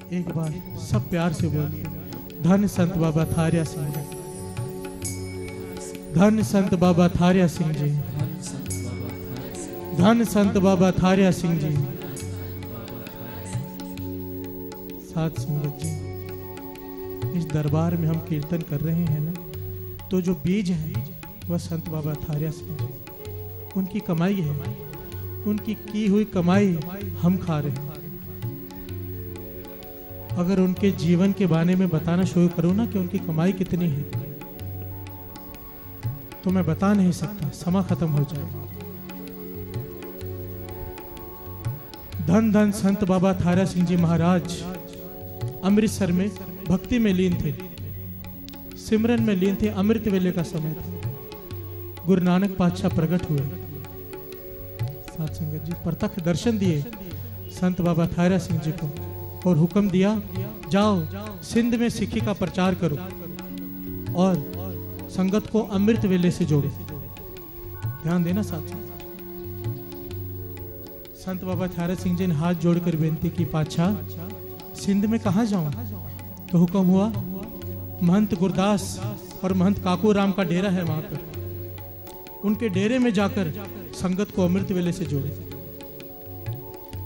एक बार सब प्यार से बोलिए, धन संत बाबा थारिया सिंह जी, धन संत बाबा थारिया सिंह जी, धन संत बाबा थारिया सिंह जी। साथ संगत जी, इस दरबार में हम कीर्तन कर रहे हैं ना, तो जो बीज है वह संत बाबा थारिया सिंह जी, उनकी कमाई है, उनकी की हुई कमाई हम खा रहे हैं। अगर उनके जीवन के बारे में बताना शुरू करूं ना कि उनकी कमाई कितनी है, तो मैं बता नहीं सकता, समय खत्म हो जाएगा। धन धन संत बाबा थारिया सिंह जी महाराज अमृतसर में भक्ति में लीन थे, सिमरन में लीन थे। अमृत वेले का समय था, गुरु नानक पातशाह प्रकट हुए। साथ संगत जी, प्रत्यक्ष दर्शन दिए संत बाबा थारिया सिंह जी को और हुक्म दिया, जाओ सिंध में सिक्खी का प्रचार करो और संगत को अमृत वेले से जोड़ो। ध्यान देना साथ। संत बाबा थारिया सिंह जी ने हाथ जोड़कर बेनती की, पातशाह सिंध में कहां जाऊं? तो हुक्म हुआ, महंत गुरदास और महंत काकू राम का डेरा है, वहां पर उनके डेरे में जाकर संगत को अमृत वेले से जोड़े।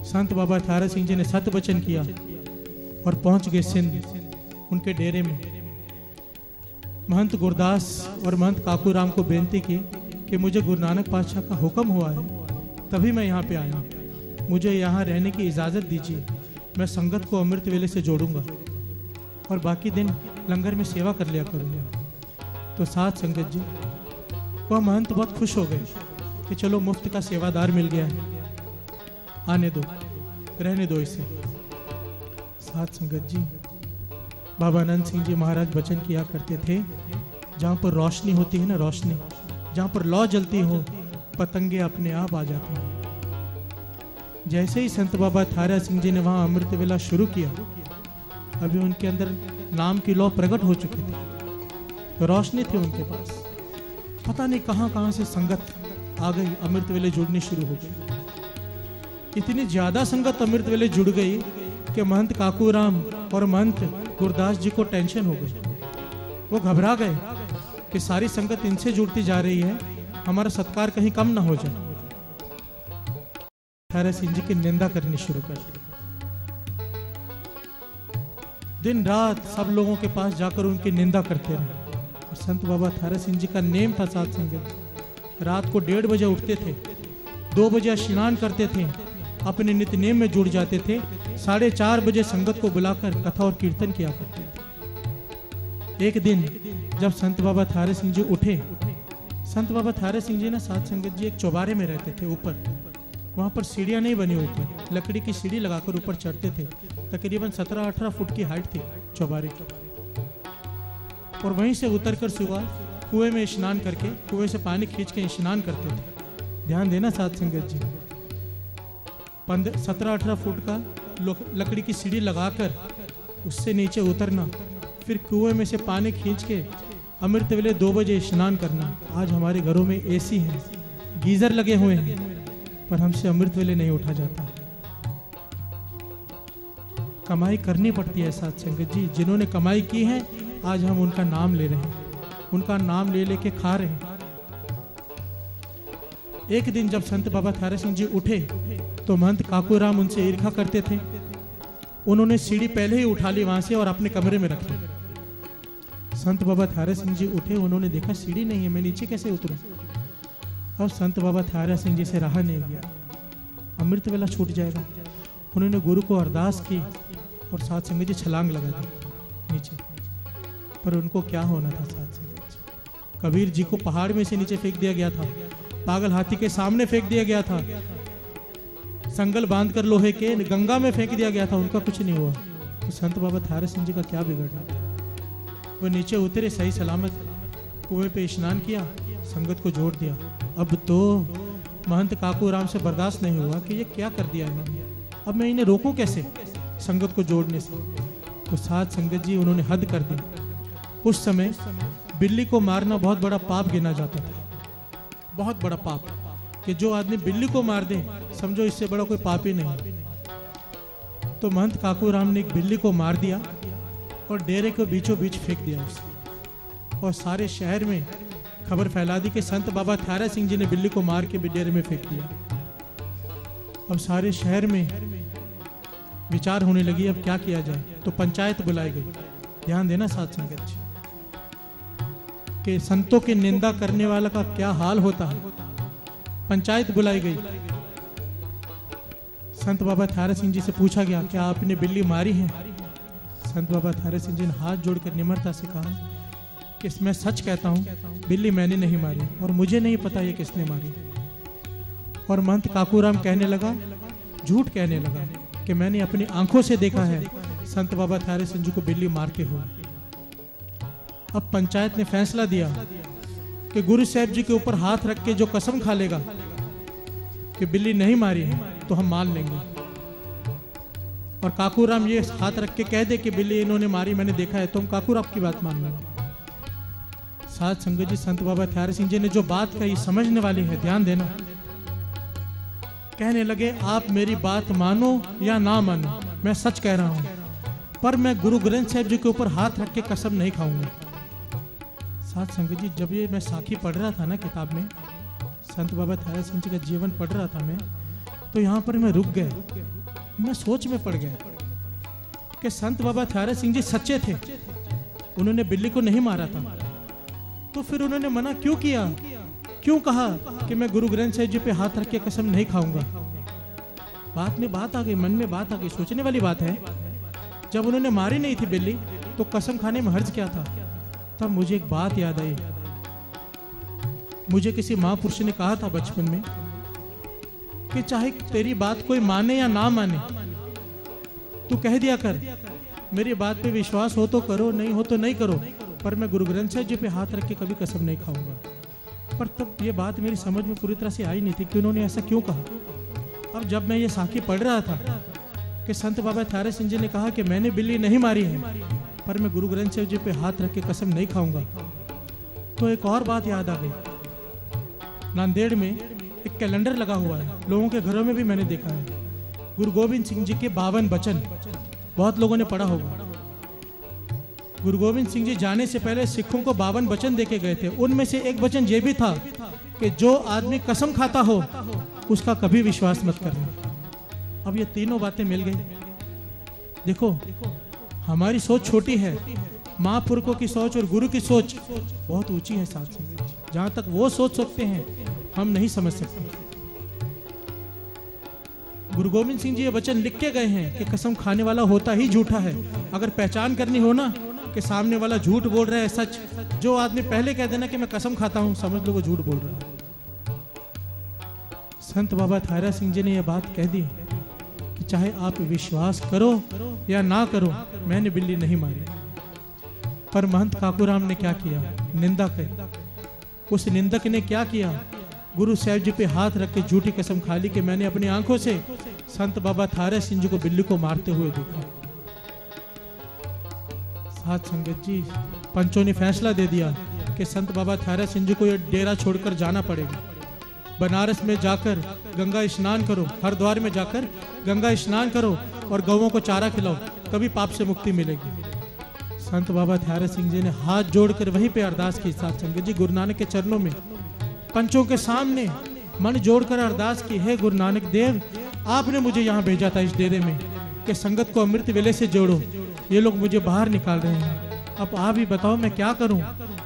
संत बाबा थारिया सिंह जी ने सत्य वचन किया और पहुंच गए सिंध, उनके डेरे में। महंत गुरदास और महंत काकू राम को बेनती की कि मुझे गुरु नानक पातशाह का हुक्म हुआ है, तभी मैं यहाँ पे आया, मुझे यहाँ रहने की इजाज़त दीजिए, मैं संगत को अमृत वेले से जोड़ूंगा और बाकी दिन लंगर में सेवा कर लिया करूँगा। तो साथ संगत जी, वह महंत बहुत खुश हो गए कि चलो मुफ्त का सेवादार मिल गया है, आने दो, रहने दो इसे। साथ संगत जी, बाबा आनंद सिंह जी महाराज वचन किया करते थे, जहाँ पर रोशनी होती है ना, रोशनी जहाँ पर लौ जलती हो, पतंगे अपने आप आ जाते हैं। जैसे ही संत बाबा थारिया सिंह जी ने वहाँ अमृत वेला शुरू किया, अभी उनके अंदर नाम की लौ प्रकट हो चुकी थी, रोशनी थी उनके पास। पता नहीं कहाँ कहाँ से संगत आ गई, अमृत वेले जुड़नी शुरू हो गई। इतनी ज्यादा संगत अमृत वेले जुड़ गई कि महंत काकू राम और महंत गुरदास जी को टेंशन हो गई। वो घबरा गए कि सारी संगत इनसे जुड़ती जा रही है, हमारा सत्कार कहीं कम ना हो जाए। थारिया सिंह जी की निंदा करनी शुरू कर दी। दिन रात सब लोगों के पास जाकर उनकी निंदा करते रहे। और संत बाबा थारिया सिंह जी का नेम था साथ संगत, रात को 1:30 बजे उठते थे, 2 बजे स्नान करते थे, अपने नित्य नेम में जुड़ जाते थे, 4:30 बजे संगत को बुलाकर कथा और कीर्तन किया करते थे। एक दिन जब संत बाबा थारिया सिंह जी उठे, संत बाबा थारिया सिंह जी ना साथ संगत जी एक चौबारे में रहते थे ऊपर, वहां पर सीढ़ियां नहीं बनी हुई थी, लकड़ी की सीढ़ी लगाकर ऊपर चढ़ते थे। तकरीबन 17-18 फुट की हाइट थी चौबारे की, और वहीं से उतरकर सुबह कुएं में स्नान करके, कुएं से पानी खींच के स्नान करते थे। ध्यान देना साथ संगत जी, 17-18 फुट का लकड़ी की सीढ़ी लगाकर उससे नीचे उतरना, फिर कुएं में से पानी खींच के अमृत वेले 2 बजे स्नान करना। आज हमारे घरों में एसी है, गीजर लगे हुए हैं, पर हमसे अमृत वेले नहीं उठा जाता। कमाई करनी पड़ती है साथ संगत जी, जिन्होंने कमाई की है आज हम उनका नाम ले रहे हैं, उनका नाम ले लेके खा रहे हैं। एक दिन जब संत बाबा थारिया सिंह जी उठे तो महंत काकू राम उनसे ईर्ष्या करते थे। उन्होंने सीढ़ी पहले ही उठा ली वहां से और अपने कमरे में रख ली। संत बाबा थारिया सिंह जी उठे, उन्होंने देखा सीढ़ी नहीं है, मैं नीचे कैसे उतरूं। अब संत बाबा थारिया सिंह जी से रहा नहीं गया, अमृत वेला छूट जाएगा। उन्होंने गुरु को अरदास की और साथ संगत जी छलांग लगा दी नीचे। पर उनको क्या होना था साथ संगत जी, कबीर जी को पहाड़ में से नीचे फेंक दिया गया था, पागल हाथी के सामने फेंक दिया गया था, संगल बांधकर लोहे के गंगा में फेंक दिया गया था, उनका कुछ नहीं हुआ। तो संत बाबा थारिया सिंह जी का क्या बिगड़ना था। वो नीचे उतरे सही सलामत, कुएं पे स्नान किया, संगत को जोड़ दिया। अब तो महंत काकू राम से बर्दाश्त नहीं हुआ कि ये क्या कर दिया इन्होंने, अब मैं इन्हें रोकूं कैसे संगत को जोड़ने से। तो साथ संगत जी उन्होंने हद कर दी। उस समय बिल्ली को मारना बहुत बड़ा पाप गिना जाता था, बहुत बड़ा पाप, कि जो आदमी बिल्ली को मार दे समझो इससे बड़ा कोई पाप ही नहीं। तो महंत काकूराम ने एक बिल्ली को मार दिया और डेरे को बीचों बीच फेंक दिया उसे, और सारे शहर में खबर फैला दी कि संत बाबा थारा सिंह जी ने बिल्ली को मार के डेरे में फेंक दिया। अब सारे शहर में विचार होने लगी अब क्या किया जाए, तो पंचायत बुलाई गई। ध्यान देना साथ संगत जी कि संतों की निंदा करने वाला का क्या हाल होता है। पंचायत बुलाई गई। संत बाबा थारा सिंह जी से पूछा गया क्या आपने बिल्ली मारी है? संत बाबा थारा सिंह जी ने हाथ जोड़कर निम्रता से कहा कि मैं सच कहता हूं, बिल्ली मैंने नहीं मारी और मुझे नहीं पता ये किसने मारी। और महंत काकूराम कहने लगा, झूठ कहने लगा कि मैंने अपनी आंखों से देखा है संत बाबा थारा सिंह जी को बिल्ली मारते हुए। अब पंचायत ने फैसला दिया कि गुरु साहब जी के ऊपर हाथ रख के जो कसम खा लेगा कि बिल्ली नहीं मारी है तो हम मान लेंगे, और काकूराम ये हाथ रख के कह दे कि बिल्ली इन्होंने मारी मैंने देखा है, तो हम काकूराम की बात मान लेंगे। साथ संगत जी संत बाबा थारा सिंह जी ने जो बात कही समझने वाली है, ध्यान देना। कहने लगे आप मेरी बात मानो या ना मानो, मैं सच कह रहा हूं, पर मैं गुरु ग्रंथ साहब जी के ऊपर हाथ रख के कसम नहीं खाऊंगा। साथ संगत जी जब ये मैं साखी पढ़ रहा था ना किताब में, संत बाबा थारा सिंह जी का जीवन पढ़ रहा था मैं, तो यहाँ पर मैं रुक गया, मैं सोच में पड़ गया कि संत बाबा थारा सिंह जी सच्चे थे, उन्होंने बिल्ली को नहीं मारा था, तो फिर उन्होंने मना क्यों किया, क्यों कहा कि मैं गुरु ग्रंथ साहब जी पे हाथ रख के कसम नहीं खाऊंगा। बात में बात आ गई, मन में बात आ गई, सोचने वाली बात है। जब उन्होंने मारी नहीं थी बिल्ली तो कसम खाने में हर्ज क्या था। तब मुझे एक बात याद आई, मुझे किसी महापुरुष ने कहा था बचपन में कि चाहे तेरी बात कोई माने या ना माने, तू कह दिया कर, मेरी बात पे विश्वास हो तो करो, नहीं हो तो नहीं करो, पर मैं गुरु ग्रंथ साहब जी पे हाथ रख के कभी कसम नहीं खाऊंगा। पर तब ये बात मेरी समझ में पूरी तरह से आई नहीं थी कि उन्होंने ऐसा क्यों कहा। अब जब मैं ये साखी पढ़ रहा था कि संत बाबा थारा सिंह जी ने कहा कि मैंने बिल्ली नहीं मारी है, पर मैं गुरु ग्रंथ साहब जी पे हाथ रख के कसम नहीं खाऊंगा, तो एक और बात याद आ गई। नांदेड़ में एक कैलेंडर लगा हुआ है, लोगों के घरों में भी मैंने देखा है, गुरु गोविंद सिंह जी के 52 वचन, बहुत लोगों ने पढ़ा होगा। गुरु गोविंद सिंह जी जाने से पहले सिखों को 52 वचन देके गए थे। उनमें से एक वचन ये भी था कि जो आदमी कसम खाता हो उसका कभी विश्वास मत करना। अब ये तीनों बातें मिल गई। देखो हमारी सोच छोटी है, महापुरुषों की सोच और गुरु की सोच बहुत ऊंची है। साथ में जहां तक वो सोच सकते हैं हम नहीं समझ सकते। गुरु गोविंद सिंह जी ये वचन लिख के गए हैं कि कसम खाने वाला होता ही झूठा है। अगर पहचान करनी हो ना कि सामने वाला झूठ बोल रहा है सच, जो आदमी पहले कह देना कि मैं कसम खाता हूं, समझ लो वो झूठ बोल रहा है। संत बाबा थारा सिंह जी ने यह बात कह दी कि चाहे आप विश्वास करो या ना करो, मैंने बिल्ली नहीं मारी। पर महंत काकूराम ने क्या किया, निंदा की। उस निंदक ने क्या किया, गुरु साहब जी पे हाथ रख के झूठी कसम खा ली कि मैंने अपनी आंखों से संत बाबा थारा सिंह जी को बिल्ली को मारते हुए देखा। साथ संगत जी पंचों ने फैसला दे दिया कि संत बाबा थारा सिंह जी को ये डेरा छोड़कर जाना पड़ेगा। बनारस में जाकर गंगा स्नान करो, हरिद्वार में जाकर गंगा स्नान करो और गौओं को चारा खिलाओ, कभी पाप से मुक्ति मिलेगी। संत बाबा थारा सिंह जी ने हाथ जोड़कर वहीं पे अरदास की। साथ संगत जी गुरु नानक के चरणों में पंचों के सामने मन जोड़कर अरदास की, हे गुरु नानक देव, आपने मुझे यहाँ भेजा था इस डेरे में कि संगत को अमृत वेले से जोड़ो, ये लोग मुझे बाहर निकाल रहे हैं, अब आप ही बताओ मैं क्या करूं,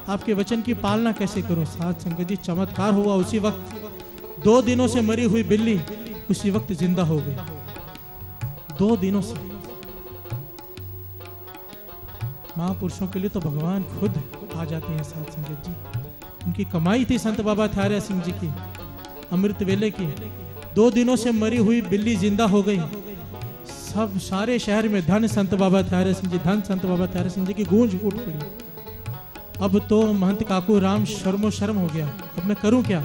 आपके वचन की पालना कैसे करूं। साथ संगत जी चमत्कार हुआ। उसी वक्त 2 दिनों से मरी हुई बिल्ली उसी वक्त जिंदा हो गई। 2 दिनों से। महापुरुषों के लिए तो भगवान खुद आ जाते हैं। साथ संगत जी उनकी कमाई थी संत बाबा थारा सिंह जी की अमृत वेले की। 2 दिनों से मरी हुई बिल्ली जिंदा हो गई। सब सारे शहर में धन संत बाबा थारा सिंह जी, धन संत बाबा थारा सिंह जी की गूंज उठ पड़ी। अब तो महंत काकूराम शर्मो शर्म हो गया, अब मैं करूं क्या।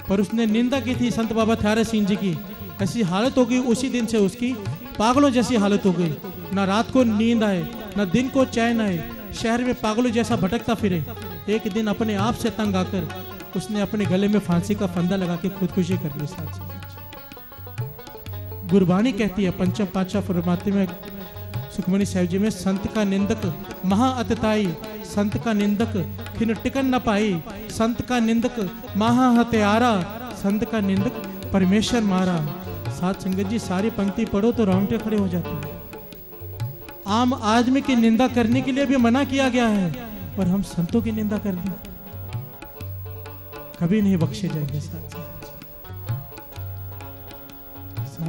पर उसने निंदा की थी संत बाबा थारा सिंह जी की। ऐसी हालत हो गई उसी दिन से उसकी पागलों जैसी हालत हो गई। ना रात को नींद आए, ना दिन को चैन आए, शहर में पागलों जैसा भटकता फिरे। एक दिन अपने आप से तंग आकर उसने अपने गले में फांसी का फंदा लगा के खुदकुशी कर ली। साथ गुरबाणी कहती है, पंचम पातशाह फरमाते में सुखमनी साहिब जी में, संत का निंदक महा अतताई, संत का निंदक खिन टिकन न पाई, संत का निंदक महा हत्यारा, संत का निंदक परमेश्वर मारा। साथ संगत जी सारी पंक्ति पढ़ो तो रोंगटे खड़े हो जाते हैं। आम आदमी की निंदा करने के लिए भी मना किया गया है, और हम संतों की निंदा कर दें, कभी नहीं बख्शे जाएंगे। साथ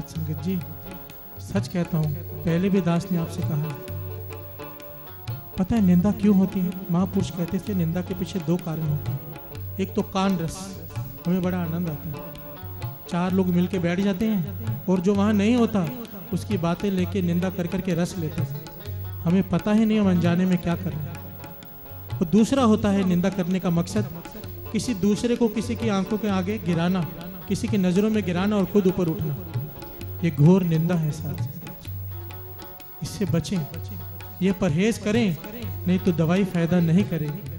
संगत जी सच कहता हूं, पहले भी दास ने आपसे कहा है, पता है निंदा क्यों होती है? महापुरुष कहते थे निंदा के पीछे दो कारण होते हैं। एक तो कान रस, हमें बड़ा आनंद आता है, चार लोग मिलके बैठ जाते हैं और जो वहां नहीं होता उसकी बातें लेके निंदा कर करके रस लेते हैं, हमें पता ही नहीं हम अनजाने में क्या कर रहे हैं। और दूसरा होता है निंदा करने का मकसद किसी दूसरे को किसी की आंखों के आगे गिराना, किसी की नजरों में गिराना और खुद ऊपर उठना। ये घोर निंदा है साथ, इससे बचें, ये परहेज करें, नहीं तो दवाई फायदा नहीं करेगी।